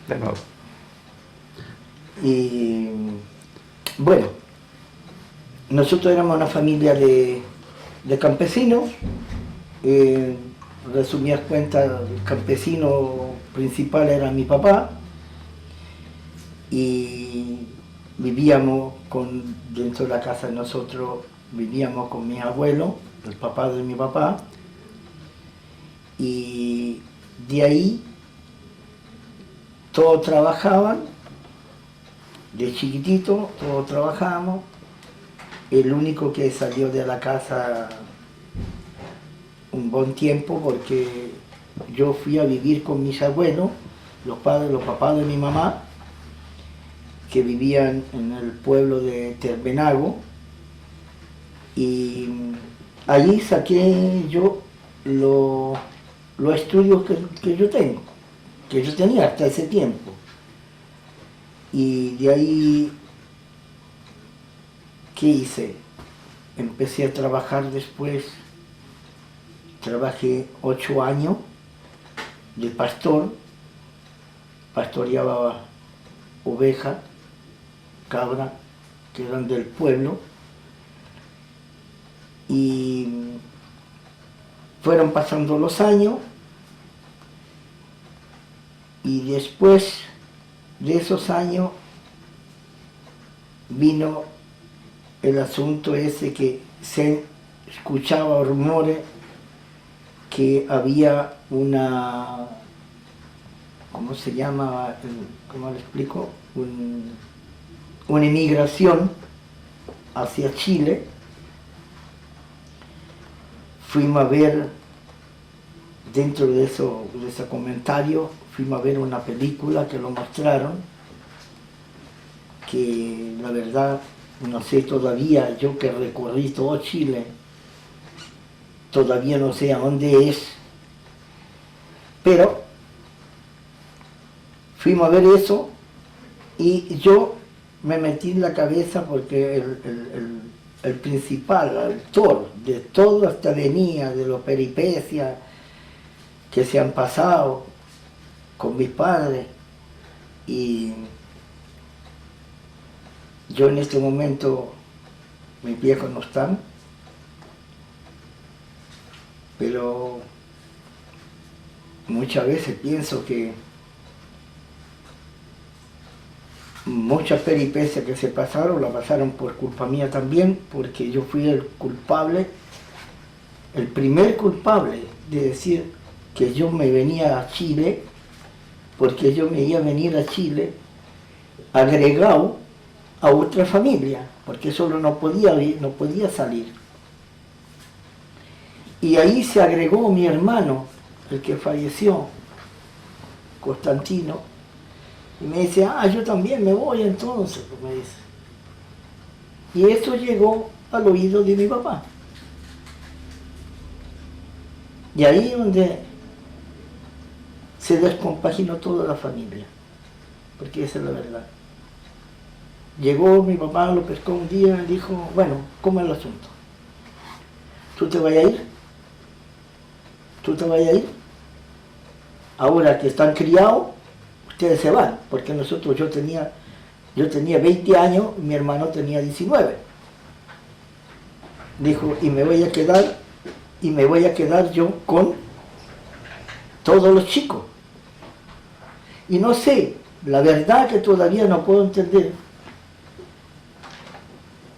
de nuevo. Y bueno, nosotros éramos una familia de campesinos. Resumidas cuentas, el campesino principal era mi papá, y vivíamos dentro de la casa de nosotros, vivíamos con mis abuelos, el papá de mi papá, y de ahí todos trabajaban, de chiquitito todos trabajábamos. El único que salió de la casa un buen tiempo, porque yo fui a vivir con mis abuelos, los papás de mi mamá, que vivían en el pueblo de Terbenago, y allí saqué yo los estudios que yo tenía hasta ese tiempo. Y de ahí, ¿qué hice? Empecé a trabajar después. Trabajé 8 años de pastor, pastoreaba ovejas, cabras, que eran del pueblo, y fueron pasando los años, y después de esos años vino el asunto ese que se escuchaba rumores que había una, ¿cómo se llama? ¿Cómo le explico? Una inmigración hacia Chile. Fuimos a ver, dentro de ese comentario, fuimos a ver una película que lo mostraron, que la verdad no sé todavía, yo que recorrí todo Chile, todavía no sé a dónde es, pero fuimos a ver eso, y yo me metí en la cabeza porque el principal, el autor de toda esta avenida, de las peripecias que se han pasado con mis padres, y yo en este momento, mis viejos no están, pero muchas veces pienso que muchas peripecias que se pasaron, la pasaron por culpa mía también, porque yo fui el culpable, el primer culpable de decir que yo me venía a Chile, porque yo me iba a venir a Chile agregado a otra familia, porque solo no podía salir. Y ahí se agregó mi hermano, el que falleció, Constantino, y me dice, yo también me voy entonces, me dice. Y eso llegó al oído de mi papá. Y ahí es donde se descompaginó toda la familia, porque esa es la verdad. Llegó mi papá, lo pescó un día y dijo, bueno, ¿cómo es el asunto? ¿Tú te vas a ir? ¿Tú te vas a ir? Ahora que están criados, ustedes se van, porque yo tenía 20 años, mi hermano tenía 19. Dijo, y me voy a quedar yo con todos los chicos. Y no sé, la verdad que todavía no puedo entender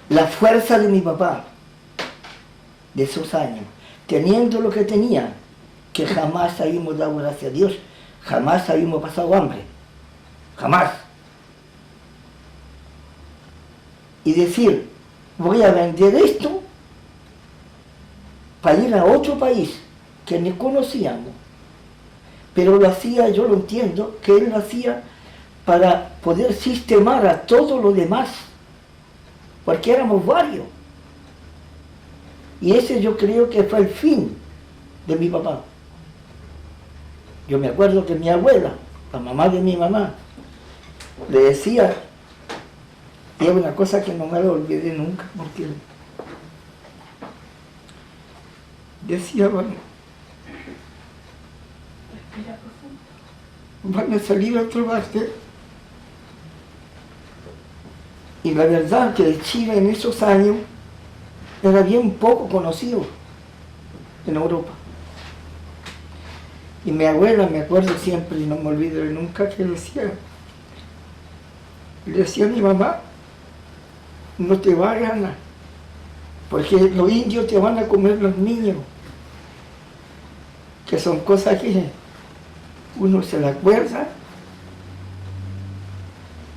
la fuerza de mi papá de esos años, teniendo lo que tenía, que jamás habíamos dado gracias a Dios, jamás habíamos pasado hambre, jamás. Y decir, voy a vender esto para ir a otro país que ni conocíamos, pero lo hacía, yo lo entiendo, que él lo hacía para poder sistemar a todo lo demás, porque éramos varios. Y ese yo creo que fue el fin de mi papá. Yo me acuerdo que mi abuela, la mamá de mi mamá, le decía, y es una cosa que no me lo olvidé nunca, porque decía, bueno, van a salir a otro parte. Y la verdad que el Chile en esos años era bien poco conocido en Europa. Y mi abuela, me acuerdo siempre, y no me olvido nunca, que le decía a mi mamá, no te vayas, Ana, porque los indios te van a comer los niños, que son cosas que uno se la acuerda.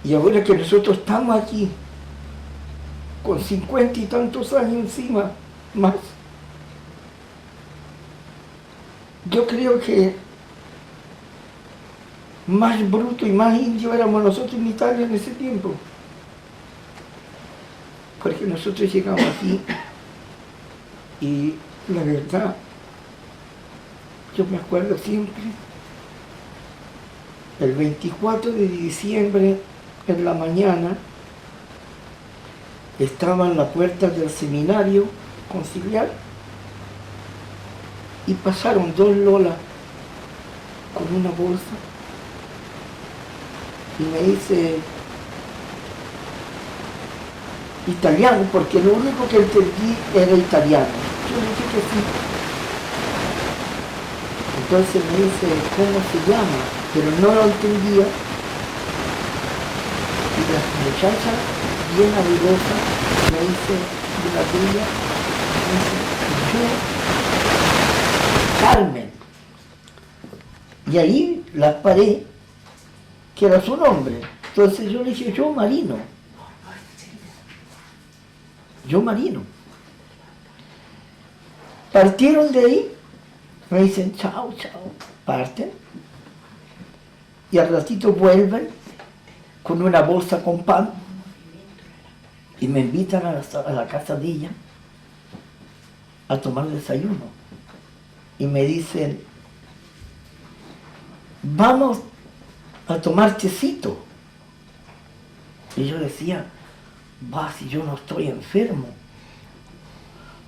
Y ahora que nosotros estamos aquí, con 50 y tantos años encima, más, yo creo que más bruto y más indio éramos nosotros en Italia en ese tiempo. Porque nosotros llegamos aquí y la verdad, yo me acuerdo siempre, el 24 de diciembre en la mañana, estaba en la puerta del seminario conciliar y pasaron dos lolas con una bolsa y me dice italiano, porque lo único que entendí era italiano. Yo le dije que sí. Entonces me dice, ¿cómo se llama? Pero no lo entendía. Y la muchacha, bien habilidosa, me dice, de la villa, me dice, yo, Carmen. Y ahí la paré, que era su nombre. Entonces yo le dije, yo Marino. Yo Marino. Partieron de ahí, me dicen chao, chao, parten. Y al ratito vuelven con una bolsa con pan y me invitan a la casa de ella a tomar desayuno. Y me dicen, vamos a tomar tecito. Y yo decía, va, si yo no estoy enfermo.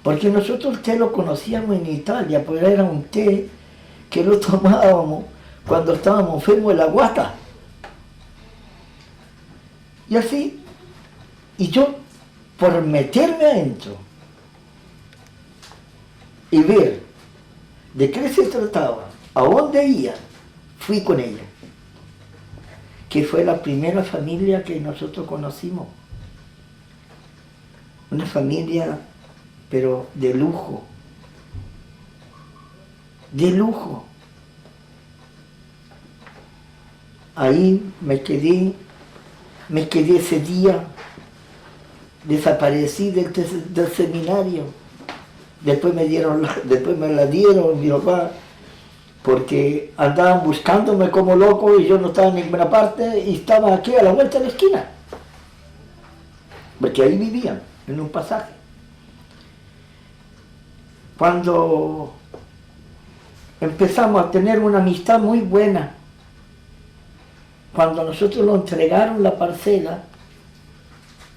Porque nosotros el té lo conocíamos en Italia, pero era un té que lo tomábamos cuando estábamos enfermos de la guata. Y así, y yo, por meterme adentro y ver de qué se trataba, a dónde iba, fui con ella, que fue la primera familia que nosotros conocimos. Una familia, pero de lujo. De lujo. Ahí me quedé ese día, desaparecí del seminario. Después me la dieron mi papá, porque andaban buscándome como loco y yo no estaba en ninguna parte y estaba aquí a la vuelta de la esquina. Porque ahí vivían, en un pasaje. Cuando empezamos a tener una amistad muy buena, cuando nosotros nos entregaron la parcela,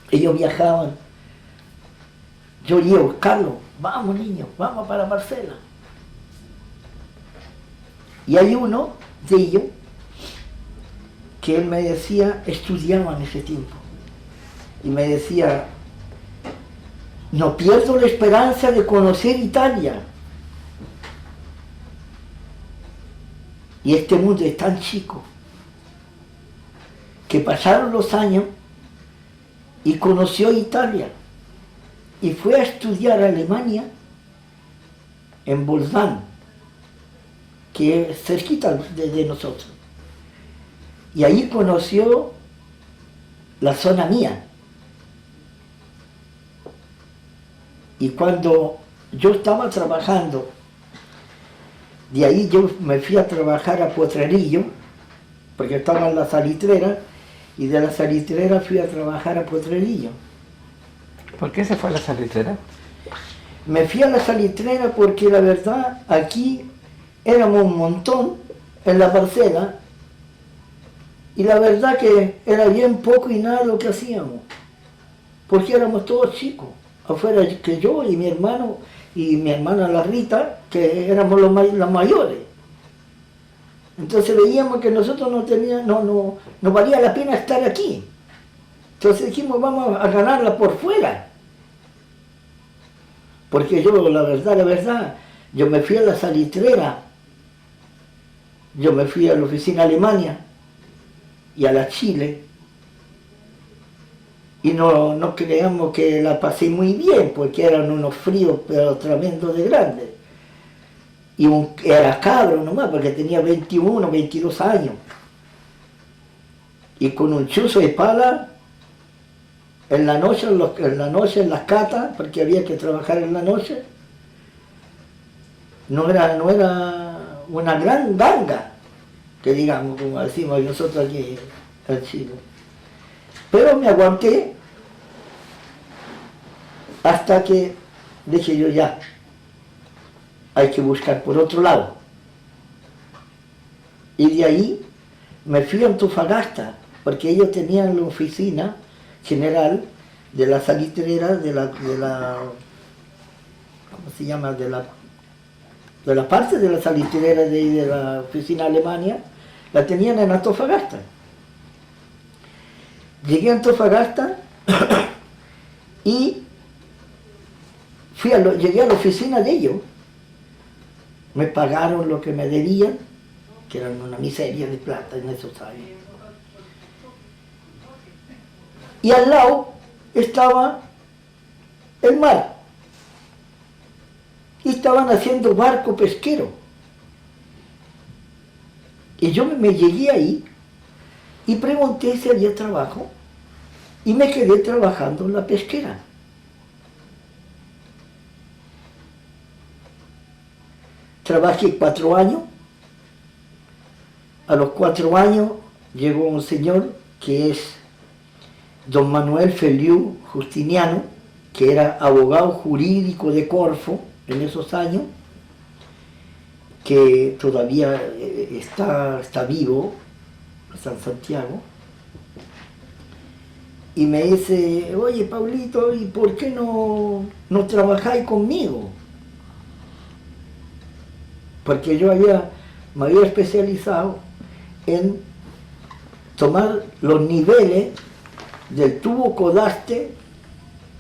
ellos viajaban, yo iba a buscarlo, vamos niños, vamos para la parcela. Y hay uno de ellos que él me decía, estudiaba en ese tiempo, y me decía, no pierdo la esperanza de conocer Italia. Y este mundo es tan chico que pasaron los años y conoció Italia y fue a estudiar a Alemania en Bolzano, que es cerquita de nosotros. Y ahí conoció la zona mía. Y cuando yo estaba trabajando, de ahí yo me fui a trabajar a Potrerillo, porque estaba en la salitrera, y de la salitrera fui a trabajar a Potrerillo. ¿Por qué se fue a la salitrera? Me fui a la salitrera porque la verdad aquí éramos un montón en la parcela y la verdad que era bien poco y nada lo que hacíamos, porque éramos todos chicos, afuera que yo y mi hermano y mi hermana la Rita, que éramos los mayores. Entonces veíamos que nosotros no valía la pena estar aquí. Entonces dijimos, vamos a ganarla por fuera. Porque yo, la verdad, yo me fui a la salitrera, yo me fui a la oficina Alemania y a la Chile, y no creamos que la pasé muy bien, porque eran unos fríos pero tremendos de grandes. Y era cabro nomás, porque tenía 21, 22 años. Y con un chuzo de pala, en la noche en las catas, porque había que trabajar en la noche, no era una gran ganga, que digamos, como decimos nosotros aquí en Chile. Pero me aguanté hasta que dije yo, ya, hay que buscar por otro lado. Y de ahí me fui a Antofagasta, porque ellos tenían la oficina general de la salitrera, de la ¿cómo se llama? De la parte de la salitrera de la oficina Alemania, la tenían en Antofagasta. Llegué a Antofagasta y llegué a la oficina de ellos. Me pagaron lo que me debían, que eran una miseria de plata en esos años. Y al lado estaba el mar. Y estaban haciendo barco pesquero. Y yo me llegué ahí y pregunté si había trabajo y me quedé trabajando en la pesquera. Trabajé 4 años. A los 4 años llegó un señor que es don Manuel Feliu Justiniano, que era abogado jurídico de Corfo en esos años, que todavía está vivo, está en Santiago, y me dice, oye Pablito, ¿y por qué no trabajáis conmigo? Porque yo me había especializado en tomar los niveles del tubo codaste,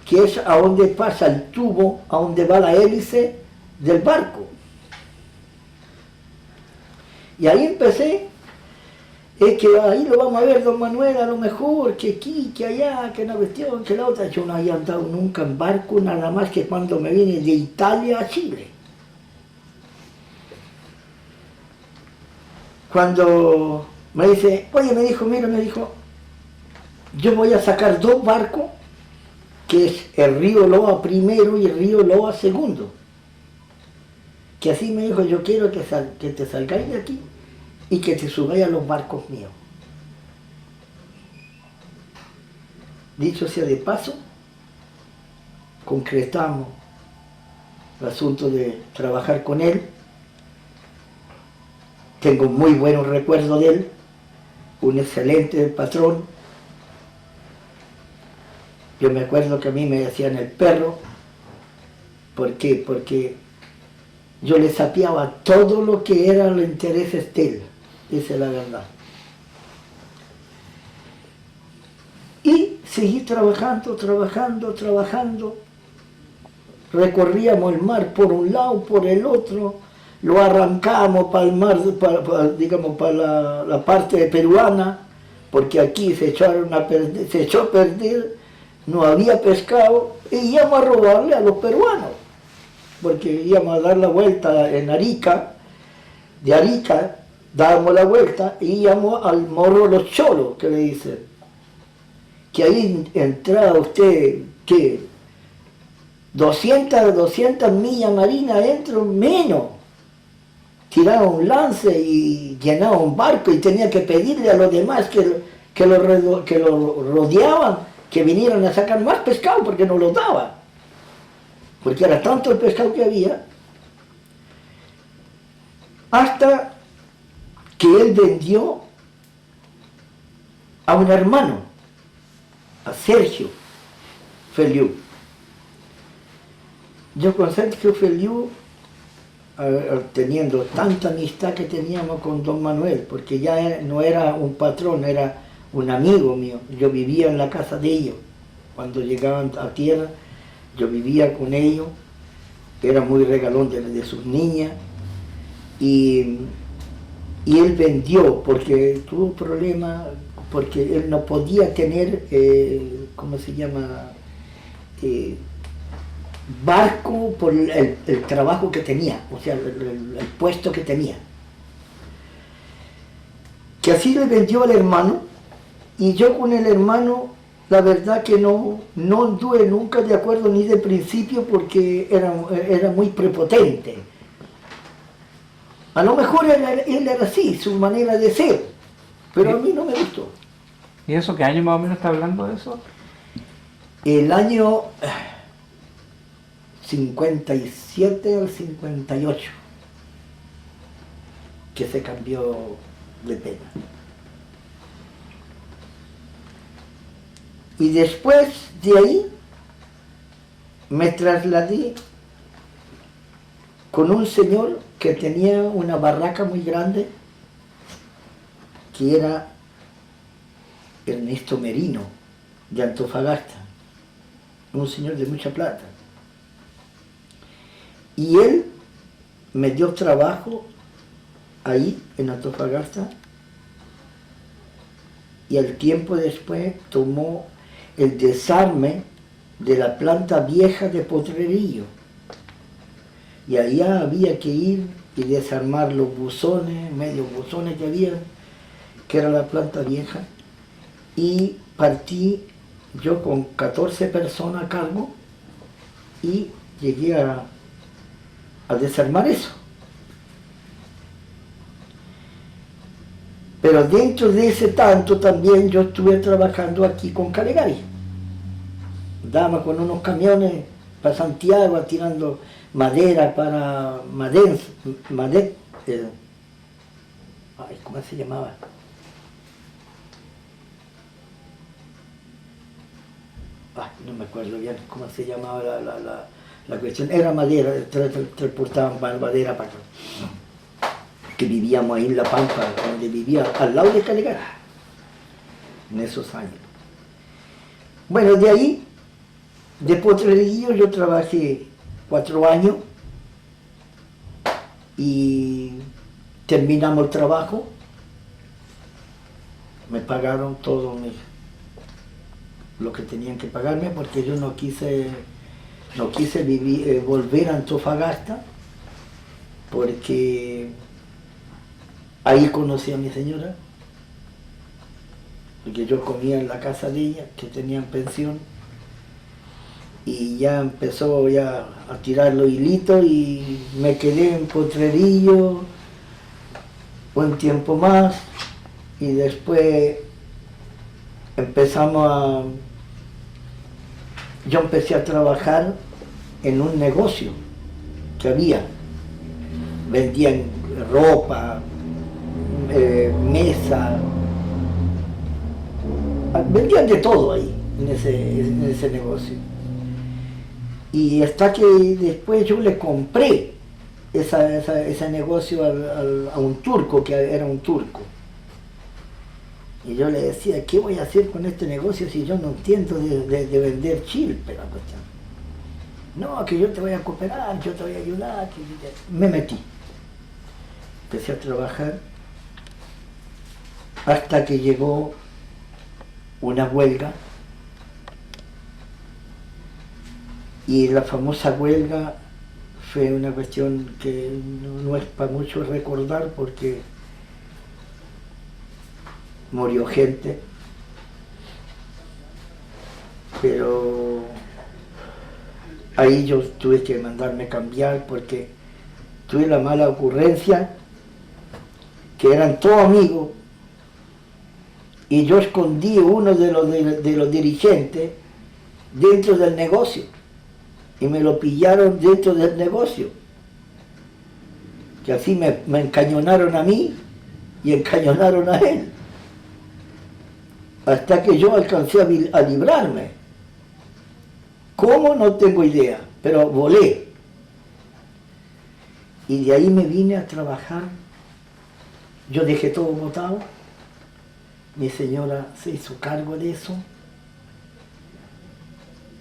que es a donde pasa el tubo, a donde va la hélice del barco. Y ahí empecé, es que ahí lo vamos a ver, don Manuel, a lo mejor, que aquí, que allá, que una cuestión, que la otra. Yo no había andado nunca en barco, nada más que cuando me vine de Italia a Chile. Cuando me dice, oye, me dijo, yo voy a sacar 2 barcos, que es el río Loa primero y el río Loa segundo. Que así me dijo, yo quiero que te salgáis de aquí y que te subáis a los barcos míos. Dicho sea de paso, concretamos el asunto de trabajar con él. Tengo muy buenos recuerdos de él, un excelente patrón. Yo me acuerdo que a mí me decían el perro. ¿Por qué? Porque yo le sapeaba todo lo que eran los intereses de él, esa es la verdad. Y seguí trabajando. Recorríamos el mar por un lado, por el otro, lo arrancábamos para el mar, para la parte peruana, porque aquí se echó a perder, no había pescado, y íbamos a robarle a los peruanos, porque íbamos a dar la vuelta en Arica, de Arica dábamos la vuelta y íbamos al Morro Los Cholos, que le dicen, que ahí entraba usted, ¿qué? 200 millas marinas adentro, menos. Tiraba un lance y llenaba un barco y tenía que pedirle a los demás que lo rodeaban, que vinieran a sacar más pescado porque no lo daba. Porque era tanto el pescado que había, hasta que él vendió a un hermano, a Sergio Feliu. Yo con Sergio Feliu teniendo tanta amistad que teníamos con don Manuel, porque ya no era un patrón, era un amigo mío. Yo vivía en la casa de ellos. Cuando llegaban a tierra, yo vivía con ellos, era muy regalón de sus niñas, y él vendió porque tuvo problemas, porque él no podía tener, ¿cómo se llama?, barco por el trabajo que tenía, o sea, el puesto que tenía. Que así le vendió al hermano, y yo con el hermano, la verdad que no anduve nunca de acuerdo ni de principio, porque era muy prepotente. A lo mejor él era así, su manera de ser, pero a mí no me gustó. ¿Y eso qué año más o menos está hablando de eso? El año 57 al 58, que se cambió de pena. Y después de ahí me trasladé con un señor que tenía una barraca muy grande, que era Ernesto Merino, de Antofagasta, un señor de mucha plata. Y él me dio trabajo ahí en Antofagasta, y al tiempo después tomó el desarme de la planta vieja de Potrerillo. Y allá había que ir y desarmar los buzones, medios buzones que había, que era la planta vieja, y partí yo con 14 personas a cargo y llegué a desarmar eso. Pero dentro de ese tanto también yo estuve trabajando aquí con Calegari. Dama con unos camiones para Santiago, tirando madera para ¿cómo se llamaba? No me acuerdo bien cómo se llamaba la cuestión. Era madera, transportaban madera para acá. Que vivíamos ahí en La Pampa, donde vivía, al lado de Calegari, en esos años. Bueno, de ahí, de Potrerillo, yo trabajé 4 años y terminamos el trabajo. Me pagaron todo lo que tenían que pagarme, porque yo no quise volver a Antofagasta, porque ahí conocí a mi señora, porque yo comía en la casa de ella, que tenían pensión, y ya empezó a tirar los hilitos y me quedé en Potrerillo un tiempo más, y después yo empecé a trabajar en un negocio que había. Vendían ropa, mesa, vendían de todo ahí, en ese negocio. Y hasta que después yo le compré ese negocio a un turco, que era un turco. Y yo le decía, ¿qué voy a hacer con este negocio si yo no entiendo de vender chilpe, la cuestión? No, que yo te voy a cooperar, yo te voy a ayudar. Me metí. Empecé a trabajar hasta que llegó una huelga, y la famosa huelga fue una cuestión que no es para mucho recordar, porque murió gente, pero ahí yo tuve que mandarme cambiar, porque tuve la mala ocurrencia que eran todos amigos, y yo escondí uno de los dirigentes dentro del negocio, y me lo pillaron dentro del negocio, que así me encañonaron a mí y encañonaron a él, hasta que yo alcancé a librarme. ¿Cómo? No tengo idea, pero volé. Y de ahí me vine a trabajar. Yo dejé todo botado. Mi señora se hizo cargo de eso.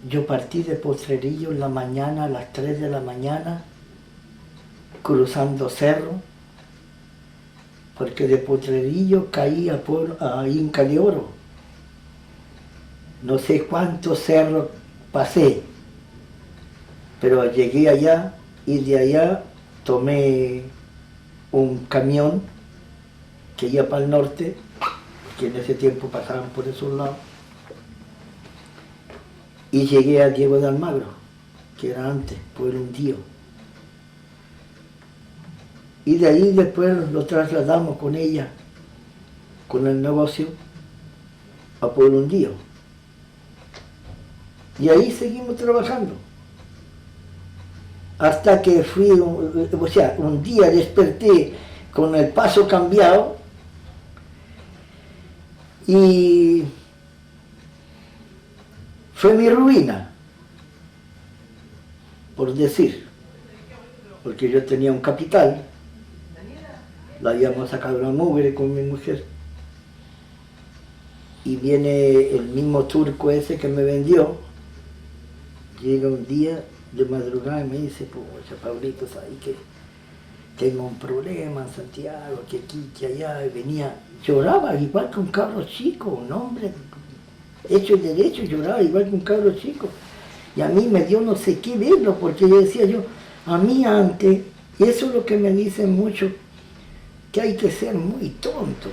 Yo partí de Potrerillo en la mañana, a las 3 de la mañana, cruzando cerro, porque de Potrerillo caí a Inca de Oro. No sé cuántos cerros pasé, pero llegué allá y de allá tomé un camión que iba para el norte, que en ese tiempo pasaban por esos lados, y llegué a Diego de Almagro, que era antes, Pueblo Hundido. Y de ahí después lo trasladamos con ella, con el negocio, a Pueblo Hundido. Y ahí seguimos trabajando. Hasta que fui, o sea, un día desperté con el paso cambiado y fue mi ruina, por decir, porque yo tenía un capital, la habíamos sacado la mugre con mi mujer, y viene el mismo turco ese que me vendió, llega un día de madrugada y me dice, pucha, Pablito, ¿sabes qué? Tengo un problema en Santiago, que aquí, que allá, y venía, lloraba igual que un cabro chico, un hombre hecho y derecho, lloraba igual que un cabro chico. Y a mí me dio no sé qué verlo, porque yo decía a mí antes, y eso es lo que me dicen mucho, que hay que ser muy tonto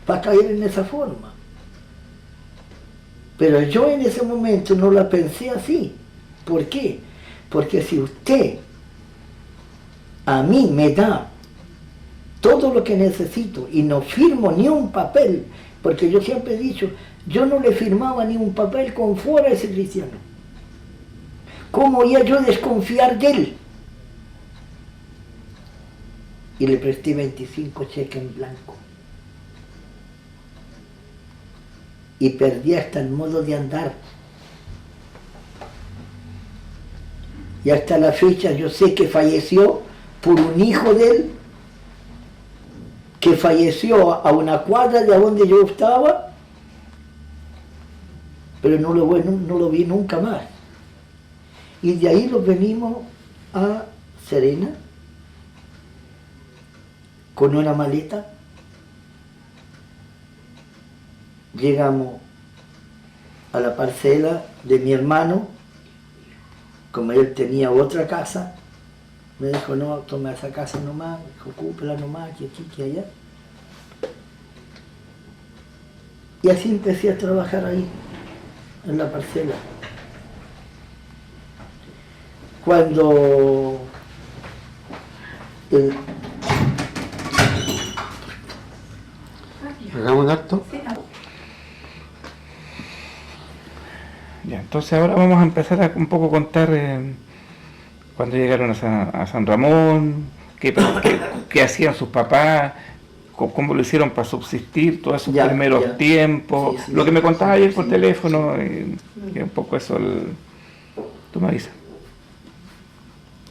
para caer en esa forma. Pero yo en ese momento no la pensé así. ¿Por qué? Porque si usted a mí me da todo lo que necesito y no firmo ni un papel, porque yo siempre he dicho, yo no le firmaba ni un papel con fuera ese cristiano. ¿Cómo iba yo a desconfiar de él? Y le presté 25 cheques en blanco. Y perdí hasta el modo de andar. Y hasta la fecha yo sé que falleció por un hijo de él, que falleció a una cuadra de donde yo estaba, pero no lo vi nunca más. Y de ahí nos venimos a Serena con una maleta. Llegamos a la parcela de mi hermano, como él tenía otra casa, me dijo, no, toma esa casa nomás, ocúpela nomás, que aquí, que allá. Y así empecé a trabajar ahí, en la parcela. Cuando ¿Hagamos un acto? Ya, entonces ahora vamos a empezar a un poco contar cuando llegaron a San Ramón, qué hacían sus papás, cómo lo hicieron para subsistir, todos esos primeros tiempos, sí, lo que me contabas ayer por teléfono, y un poco eso, tú me avisas.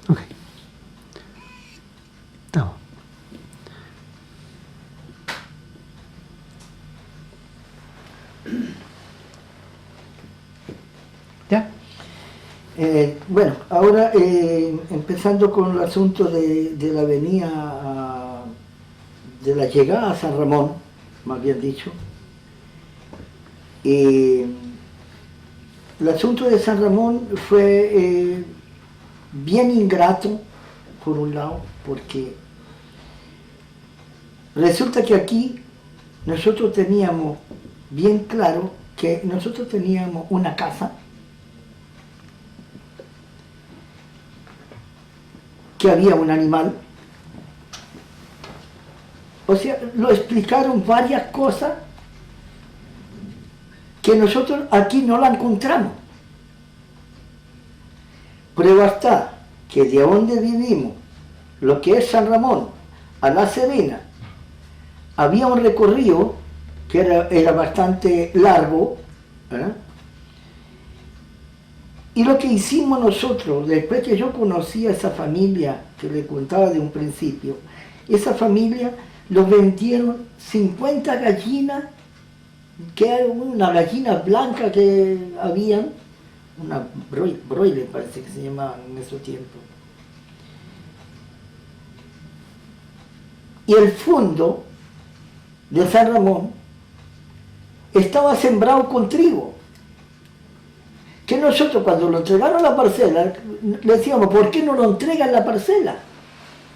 Ok. Estamos. ¿Ya? Bueno, ahora empezando con el asunto de la avenida, de la llegada a San Ramón, más bien dicho. El asunto de San Ramón fue bien ingrato, por un lado, porque resulta que aquí nosotros teníamos bien claro que nosotros teníamos una casa que había un animal. O sea, lo explicaron varias cosas que nosotros aquí no la encontramos. Prueba está que de donde vivimos, lo que es San Ramón, a La Serena, había un recorrido que era bastante largo, Y lo que hicimos nosotros, después que yo conocí a esa familia que le contaba de un principio, esa familia los vendieron 50 gallinas, que era una gallina blanca que habían, una broiler parece que se llamaba en esos tiempos. Y el fondo de San Ramón estaba sembrado con trigo. Que nosotros cuando lo entregaron la parcela, le decíamos, ¿por qué no lo entregan la parcela?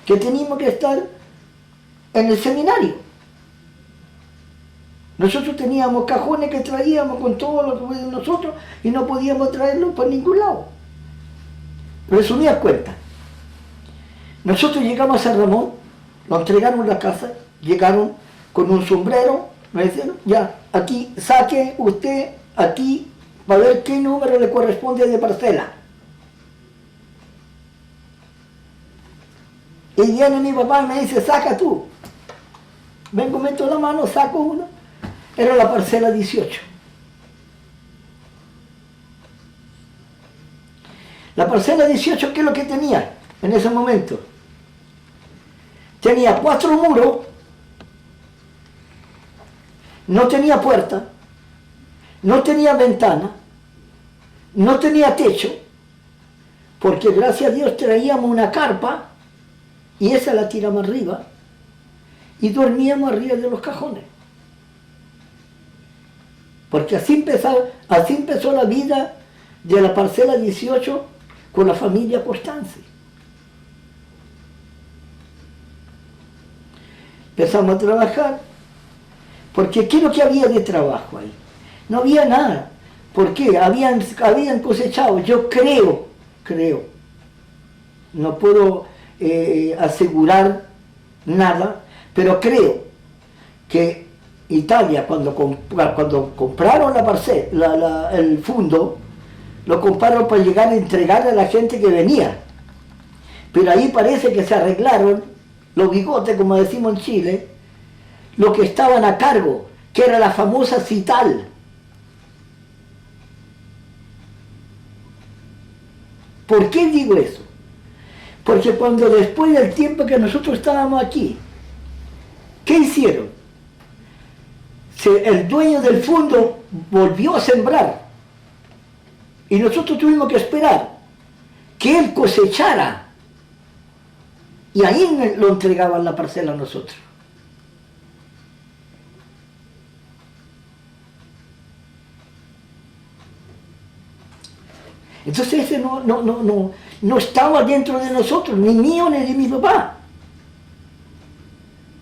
Que teníamos que estar en el seminario. Nosotros teníamos cajones que traíamos con todo lo que nosotros y no podíamos traerlo por ningún lado. Resumidas cuentas, nosotros llegamos a San Ramón, nos entregaron la casa, llegaron con un sombrero, me dijeron, ya, aquí, saque usted, aquí, para ver qué número le corresponde de parcela. Y viene mi papá y me dice, saca tú. Vengo, meto la mano, saco uno. Era la parcela 18. La parcela 18, ¿qué es lo que tenía en ese momento? Tenía 4 muros, no tenía puerta, no tenía ventana, no tenía techo, porque gracias a Dios traíamos una carpa y esa la tiramos arriba y dormíamos arriba de los cajones. Porque así empezó la vida de la parcela 18 con la familia Costanzi. Empezamos a trabajar, porque ¿qué es lo que había de trabajo ahí? No había nada. ¿Por qué? Habían cosechado, yo creo, no puedo asegurar nada, pero creo que Italia, cuando compraron la parcela, el fondo, lo compraron para llegar a entregarle a la gente que venía. Pero ahí parece que se arreglaron los bigotes, como decimos en Chile, los que estaban a cargo, que era la famosa Cital. ¿Por qué digo eso? Porque cuando después del tiempo que nosotros estábamos aquí, ¿qué hicieron? El dueño del fondo volvió a sembrar y nosotros tuvimos que esperar que él cosechara y ahí lo entregaban la parcela a nosotros. Entonces ese no estaba dentro de nosotros, ni mío ni de mi papá.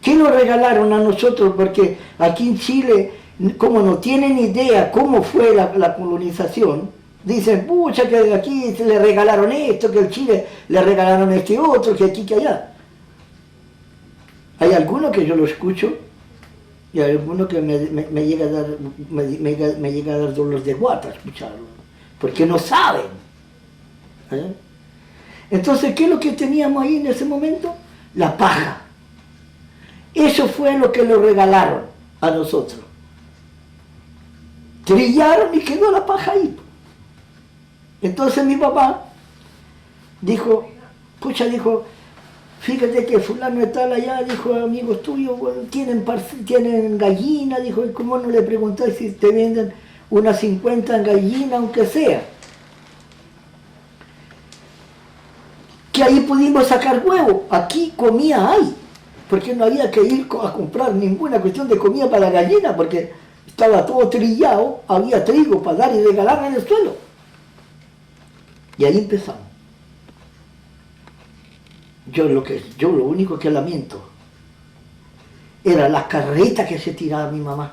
¿Qué nos regalaron a nosotros? Porque aquí en Chile, como no tienen idea cómo fue la colonización, dicen, pucha, que aquí le regalaron esto, que en Chile le regalaron este otro, que aquí, que allá. Hay algunos que yo lo escucho y hay algunos que me llega a dar dolor de guata escucharlo, porque no saben. Entonces, ¿qué es lo que teníamos ahí en ese momento? La paja. Eso fue lo que lo regalaron a nosotros. Trillaron y quedó la paja ahí. Entonces mi papá dijo, pucha, dijo, fíjate que fulano de tal allá, dijo, amigos tuyos, bueno, tienen gallina, dijo, ¿y cómo no le preguntáis si te venden unas 50 gallinas, aunque sea? Que ahí pudimos sacar huevo, aquí comía hay. Porque no había que ir a comprar ninguna cuestión de comida para la gallina, porque estaba todo trillado, había trigo para dar y regalar en el suelo. Y ahí empezamos. Yo lo único que lamento era la carreta que se tiraba mi mamá,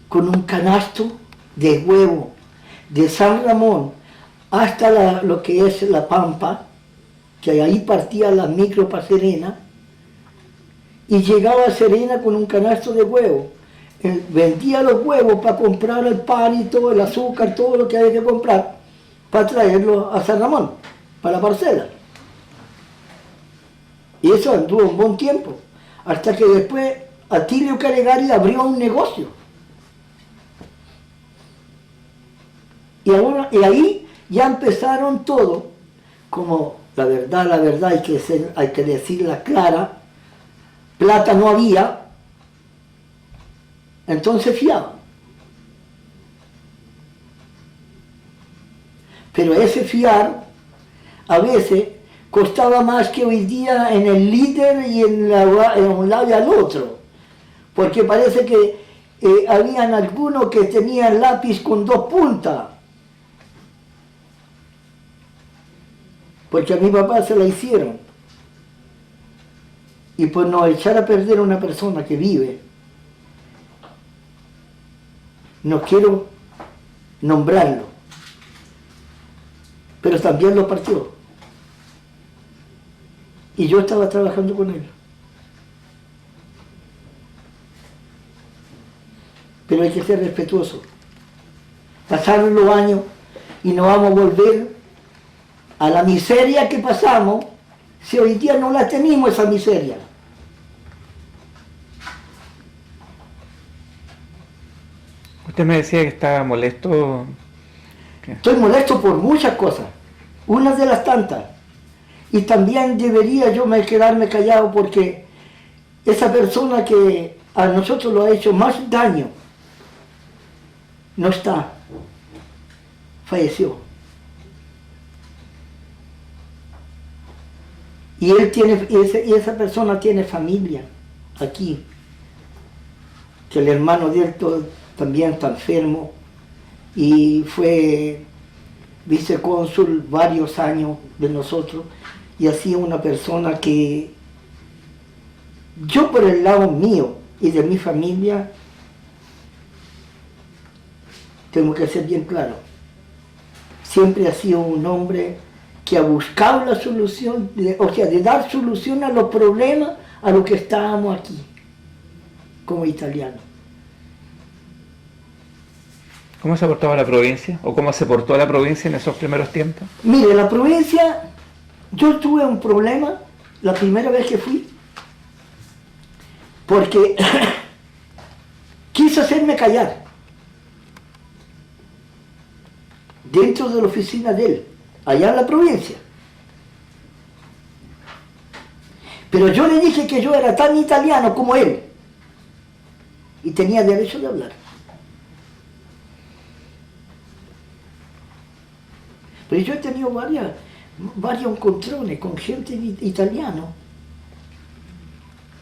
con un canasto de huevo, de San Ramón hasta lo que es La Pampa, que ahí partía la micro para Serena, y llegaba a Serena con un canasto de huevo. Vendía los huevos para comprar el pan y todo, el azúcar, todo lo que había que comprar, para traerlo a San Ramón, para la parcela. Y eso anduvo un buen tiempo, hasta que después Atilio Calegari abrió un negocio. Y y ahí ya empezaron todo, como la verdad hay que decirla clara, plata no había, entonces fiaban. Pero ese fiar a veces costaba más que hoy día en el líder y en un lado y al otro, porque parece que habían algunos que tenían lápiz con 2 puntas, porque a mi papá se la hicieron, y por no echar a perder a una persona que vive, no quiero nombrarlo, pero también lo partió. Y yo estaba trabajando con él. Pero hay que ser respetuoso. Pasaron los años y no vamos a volver a la miseria que pasamos si hoy día no la tenemos esa miseria. Usted me decía que estaba molesto. Estoy molesto por muchas cosas, una de las tantas. Y también debería yo quedarme callado porque esa persona que a nosotros lo ha hecho más daño no está, falleció. Y esa persona tiene familia aquí, que el hermano de él también está enfermo y fue vicecónsul varios años de nosotros, y así una persona que yo por el lado mío y de mi familia tengo que ser bien claro, siempre ha sido un hombre que ha buscado la solución, de dar solución a los problemas a los que estábamos aquí como italianos. ¿Cómo se portaba la provincia? ¿O cómo se portó la provincia en esos primeros tiempos? Mire, la provincia, yo tuve un problema la primera vez que fui, porque quiso hacerme callar dentro de la oficina de él, allá en la provincia. Pero yo le dije que yo era tan italiano como él y tenía derecho de hablar. Pero yo he tenido varios encontrones con gente italiana,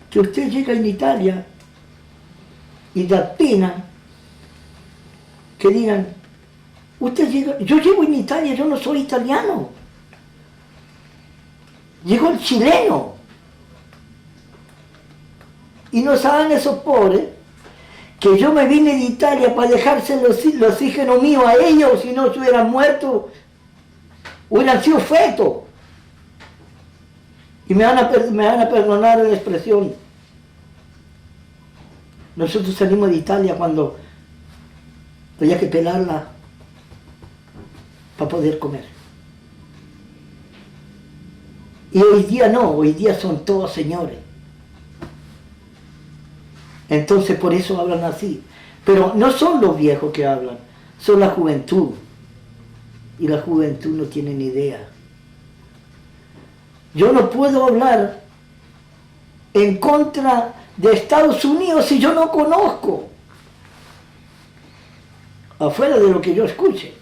que usted llega en Italia y da pena que digan, usted llega, yo llego en Italia, yo no soy italiano, llegó el chileno. Y no saben esos pobres que yo me vine de Italia para dejarse el oxígeno mío a ellos, si no se hubieran muerto, hubieran sido fetos. Y me van a perdonar la expresión. Nosotros salimos de Italia cuando había que pelarla para poder comer. Y hoy día no, hoy día son todos señores. Entonces por eso hablan así. Pero no son los viejos que hablan, son la juventud. Y la juventud no tiene ni idea. Yo no puedo hablar en contra de Estados Unidos si yo no conozco, afuera de lo que yo escuche.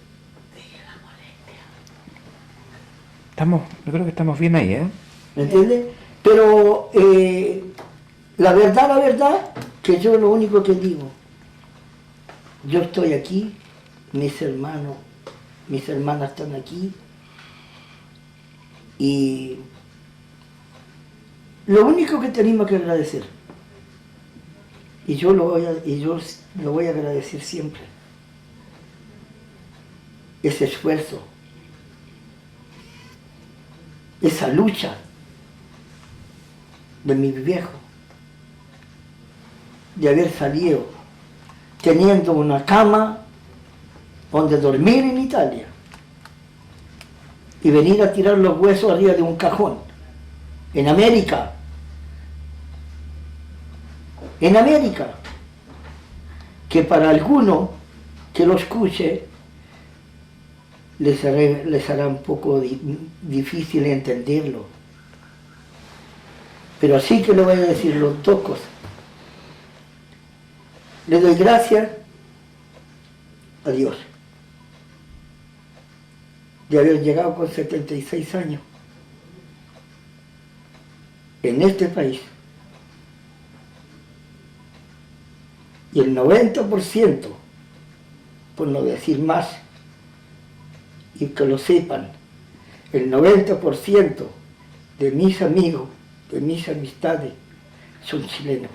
Yo creo que estamos bien ahí, ¿eh? ¿Me entiendes? Pero la verdad, que yo lo único que digo, yo estoy aquí, mis hermanos, mis hermanas están aquí, y lo único que tenemos que agradecer, y yo lo voy a agradecer siempre, ese esfuerzo, esa lucha de mi viejo, de haber salido teniendo una cama donde dormir en Italia y venir a tirar los huesos arriba de un cajón en América, que para alguno que lo escuche les hará un poco difícil entenderlo. Pero así que le voy a decir las dos cosas. Le doy gracias a Dios de haber llegado con 76 años en este país. Y el 90%, por no decir más, y que lo sepan, el 90% de mis amigos, de mis amistades, son chilenos.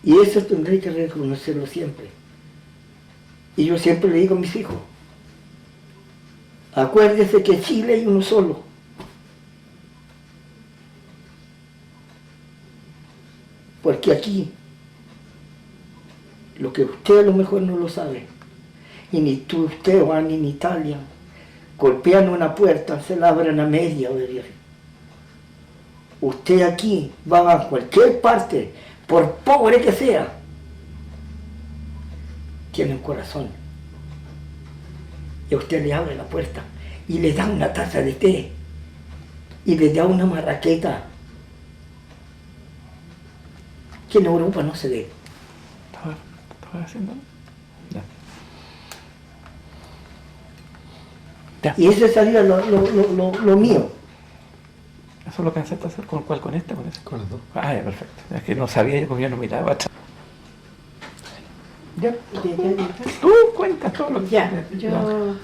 Y eso tendré que reconocerlo siempre. Y yo siempre le digo a mis hijos, acuérdese que Chile hay uno solo. Porque aquí, lo que usted a lo mejor no lo sabe, y ni tú, usted van en Italia, golpean una puerta, se la abren a media, usted aquí va a cualquier parte, por pobre que sea, tiene un corazón. Y a usted le abre la puerta y le da una taza de té y le da una marraqueta que en Europa no se ve. ¿Estaba haciendo? Ya. Y eso sería lo mío. ¿Eso lo pensaste hacer con cuál? ¿Con este? ¿Con ese? Con los dos. Ah, ya, perfecto. Es que no sabía, yo como yo no miraba. Ya. Tú cuentas todo lo que Ya, yo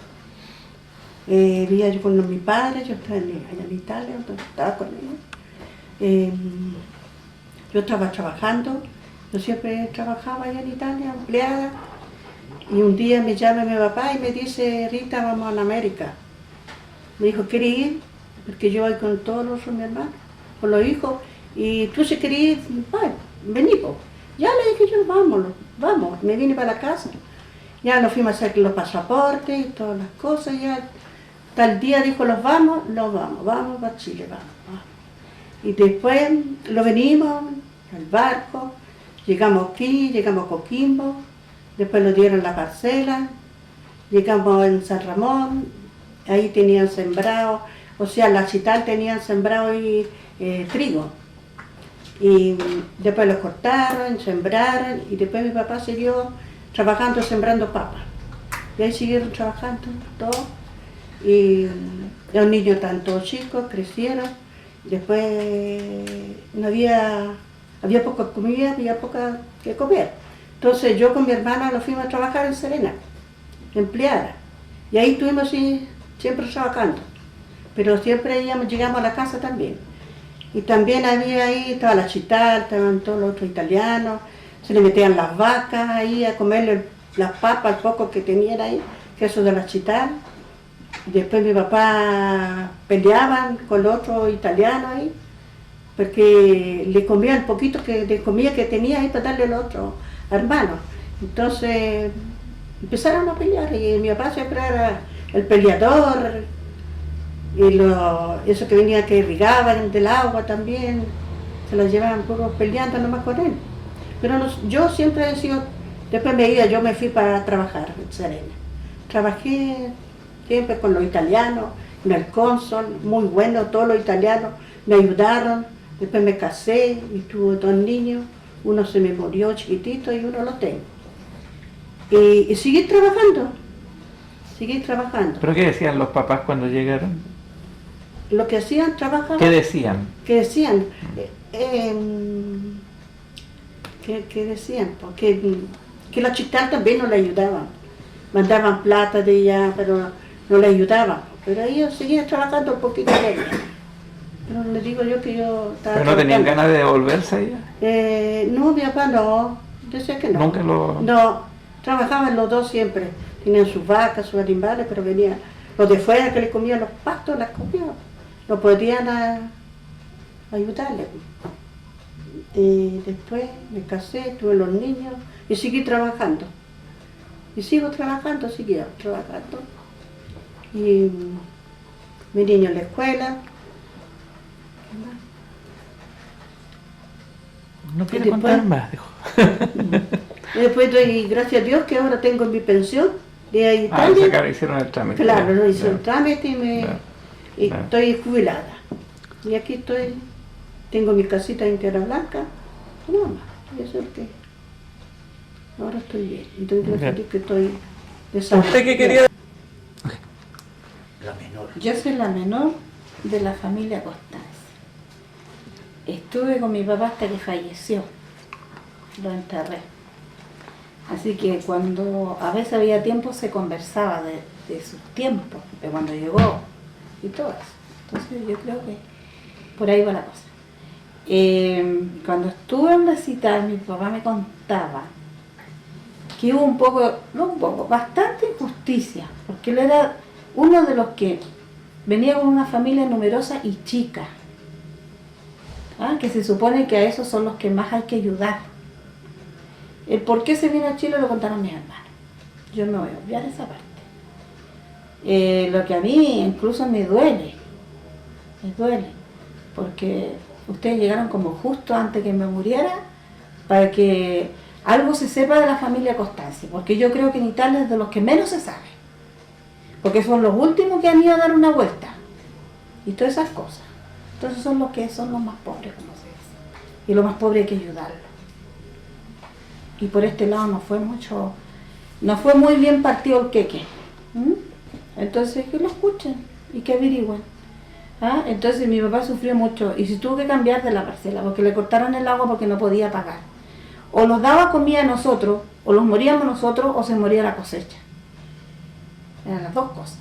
vivía yo con mi padre, yo estaba allá en Italia, entonces estaba con ellos. Yo estaba trabajando, yo siempre trabajaba allá en Italia, empleada, y un día me llama mi papá y me dice, Rita, vamos a la América. Me dijo, ¿quieres ir? Porque yo voy con todos los mi hermanos, con los hijos, y tú si querés ir, vení, po. Ya le dije yo, vamos, me vine para la casa. Ya nos fuimos a hacer los pasaportes y todas las cosas, ya tal día dijo, vamos para Chile, vamos. Y después lo venimos, al barco, llegamos aquí, llegamos a Coquimbo, después nos dieron la parcela, llegamos en San Ramón, ahí tenían sembrado, o sea, la Chital tenían sembrado ahí trigo. Y después los cortaron, sembraron, y después mi papá siguió trabajando, sembrando papas. Y ahí siguieron trabajando todos. Y los niños estaban todos chicos, crecieron. Después no había poca comida, había poca que comer. Entonces yo con mi hermana nos fuimos a trabajar en Serena, empleada. Y ahí estuvimos siempre trabajando. Pero siempre llegamos a la casa también. Y también había ahí, estaba la Chital, estaban todos los otros italianos, se le metían las vacas ahí a comerle las papas, el poco que tenían ahí, que eso de la Chital. Después mi papá peleaban con los otros italianos ahí, porque le comían el poquito de comida que tenía ahí para darle a los otros hermanos. Entonces empezaron a pelear y mi papá siempre era el peleador. Y eso que venía que irrigaban del agua también, se las llevaban un poco peleando nomás con él. Pero yo siempre he sido, después yo me fui para trabajar en Serena. Trabajé siempre con los italianos, en el cónsul, muy bueno, todos los italianos me ayudaron. Después me casé y tuve dos niños, uno se me murió chiquitito y uno lo tengo. Y seguí trabajando. ¿Pero qué decían los papás cuando llegaron? Lo que hacían, trabajaban. ¿Qué decían? ¿Qué decían? ¿Qué decían? Porque que la Chital también no le ayudaban. Mandaban plata de ella, pero no le ayudaban. Pero ellos seguían trabajando un poquito de ella. Pero les digo yo que yo estaba. ¿Pero no tenían ganas de devolverse allá? No, mi papá no. Decía que no. ¿Nunca lo...? No, trabajaban los dos siempre. Tenían sus vacas, sus animales, pero venían los de fuera que le comían los pastos, las comían. No podían ayudarle. Y después me casé, tuve los niños y seguí trabajando. Y sigo trabajando, seguía trabajando. Y mi niño en la escuela. No quiere contar más, dijo. Y después doy gracias a Dios que ahora tengo mi pensión de ahí Ah, Italia. hicieron el trámite. Claro, lo hice Ya. el trámite Claro. y Claro. estoy jubilada. Y aquí estoy, tengo mi casita en Tierra Blanca, y nada más. Y eso es que ahora estoy bien. Entonces gracias a Dios que estoy de salud. ¿Usted qué quería? La menor. Yo soy la menor de la familia Constanza. Estuve con mi papá hasta que falleció. Lo enterré. Así que cuando a veces había tiempo se conversaba de sus tiempos, de cuando llegó y todo eso. Entonces yo creo que por ahí va la cosa. Cuando estuve en la cita, mi papá me contaba que hubo bastante injusticia, porque él era uno de los que venía con una familia numerosa y chica, que se supone que a esos son los que más hay que ayudar. El por qué se vino a Chile lo contaron mis hermanos. Yo no voy a olvidar esa parte. Lo que a mí incluso me duele, porque ustedes llegaron como justo antes que me muriera, para que algo se sepa de la familia Constanza, porque yo creo que en Italia es de los que menos se sabe, porque son los últimos que han ido a dar una vuelta, y todas esas cosas. Entonces son los que son los más pobres, como se dice, y los más pobres hay que ayudarlos. Y por este lado no fue muy bien partido el queque. Entonces que lo escuchen y que averigüen. Entonces mi papá sufrió mucho y se tuvo que cambiar de la parcela porque le cortaron el agua porque no podía pagar. O los daba comida a nosotros, o los moríamos nosotros, o se moría la cosecha. Eran las dos cosas.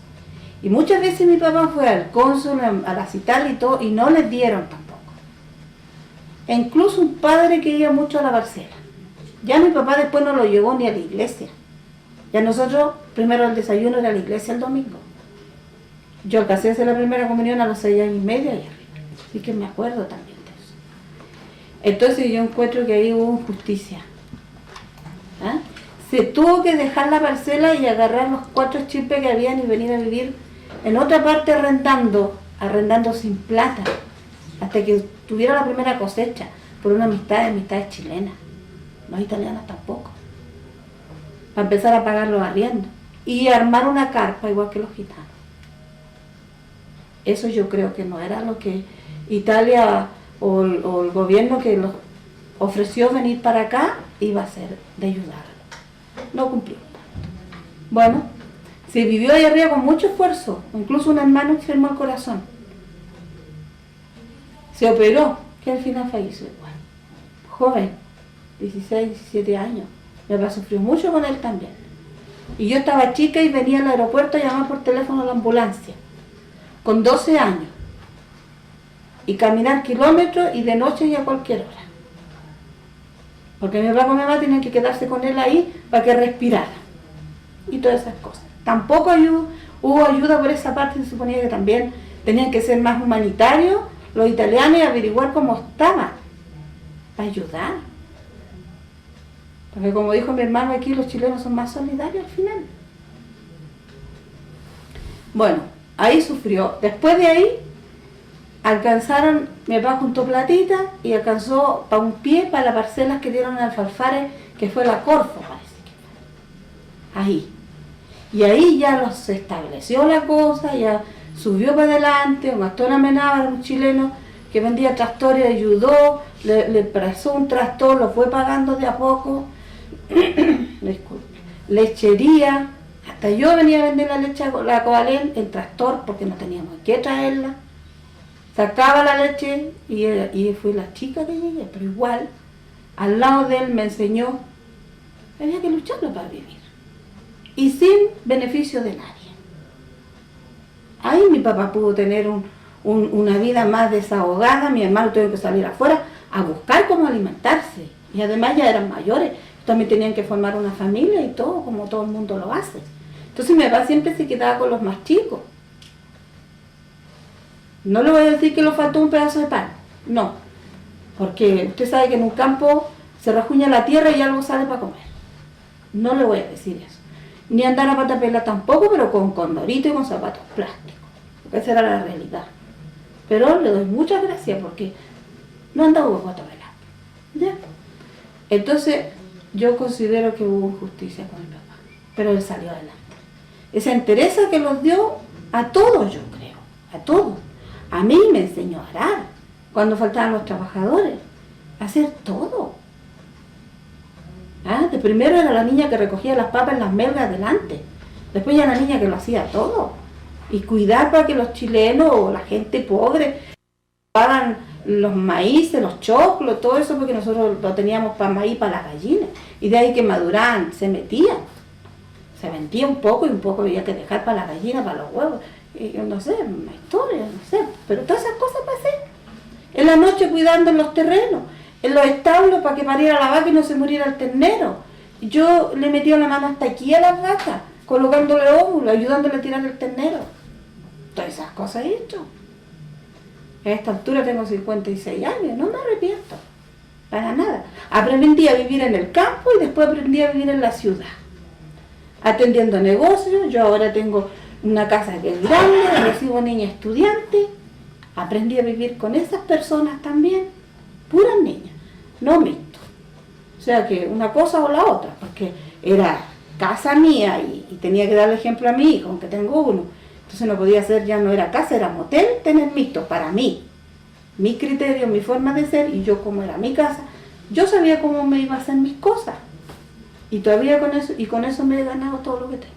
Y muchas veces mi papá fue al cónsul, a la cital y todo, y no les dieron tampoco. E incluso un padre que iba mucho a la parcela. Ya mi papá después no lo llevó ni a la iglesia. Ya nosotros, primero el desayuno era a la iglesia el domingo. Yo alcancé a hacer la primera comunión a las 6:30 y arriba. Así que me acuerdo también de eso. Entonces yo encuentro que ahí hubo injusticia. Se tuvo que dejar la parcela y agarrar los 4 chipes que habían y venir a vivir en otra parte arrendando sin plata, hasta que tuviera la primera cosecha, por una amistades chilenas. Los italianos tampoco, para empezar a pagar los arriendos y armar una carpa igual que los gitanos. Eso yo creo que no era lo que Italia o el gobierno que los ofreció venir para acá iba a hacer de ayudar. No cumplió. Bueno, se vivió ahí arriba con mucho esfuerzo, incluso un hermano enfermó el corazón. Se operó, que al final falleció igual. Joven. 16, 17 años. Mi papá sufrió mucho con él también. Y yo estaba chica y venía al aeropuerto a llamar por teléfono a la ambulancia, con 12 años. Y caminar kilómetros y de noche y a cualquier hora. Porque mi papá con mi mamá tenían que quedarse con él ahí para que respirara. Y todas esas cosas. Tampoco hubo ayuda por esa parte, se suponía que también tenían que ser más humanitarios los italianos y averiguar cómo estaban, para ayudar. Porque como dijo mi hermano, aquí los chilenos son más solidarios al final. Bueno, ahí sufrió. Después de ahí, alcanzaron, mi papá juntó platita y alcanzó para un pie para las parcelas que dieron en Alfalfares, que fue la Corfo, parece que fue. Ahí. Y ahí ya se estableció la cosa, ya subió para adelante, un Gastón Amenábar, un chileno que vendía tractores, ayudó, le prestó un tractor, lo fue pagando de a poco. Disculpe. Lechería, hasta yo venía a vender la leche, la Covalén, en tractor, porque no teníamos que traerla. Sacaba la leche y fui la chica que llegué, pero igual, al lado de él me enseñó, había que lucharlo para vivir. Y sin beneficio de nadie. Ahí mi papá pudo tener una vida más desahogada, mi hermano tuvo que salir afuera a buscar cómo alimentarse. Y además ya eran mayores, también tenían que formar una familia y todo, como todo el mundo lo hace. Entonces mi papá siempre se quedaba con los más chicos. No le voy a decir que le faltó un pedazo de pan, no. Porque usted sabe que en un campo se rajuña la tierra y algo sale para comer. No le voy a decir eso. Ni andar a patapela tampoco, pero con condorito y con zapatos plásticos. Porque esa era la realidad. Pero le doy muchas gracias porque no andaba con patapela. ¿Ya? Entonces, yo considero que hubo injusticia con mi papá, pero él salió adelante. Esa entereza que nos dio a todos, yo creo, a todos. A mí me enseñó a arar, cuando faltaban los trabajadores, a hacer todo. De primero era la niña que recogía las papas en las melgas delante, después ya la niña que lo hacía todo. Y cuidar para que los chilenos o la gente pobre hagan los maíces, los choclos, todo eso, porque nosotros lo teníamos para maíz, para las gallinas. Y de ahí que maduraban, se metían. Se vendía un poco y un poco había que dejar para las gallinas, para los huevos. Y yo no sé, una historia, no sé. Pero todas esas cosas pasé. En la noche cuidando en los terrenos, en los establos para que pariera la vaca y no se muriera el ternero. Yo le metía la mano hasta aquí a las vacas, colocándole óvulos, ayudándole a tirar el ternero. Todas esas cosas he hecho. A esta altura tengo 56 años, no me arrepiento, para nada. Aprendí a vivir en el campo y después aprendí a vivir en la ciudad. Atendiendo negocios, yo ahora tengo una casa que es grande, recibo niñas estudiantes. Aprendí a vivir con esas personas también, puras niñas, no mixto. O sea que una cosa o la otra, porque era casa mía y tenía que darle ejemplo a mi hijo, aunque tengo uno. Entonces no podía ser, ya no era casa, era motel, tener mixto para mí. Mi criterio, mi forma de ser, y yo como era mi casa, yo sabía cómo me iba a hacer mis cosas. Y todavía con eso me he ganado todo lo que tengo.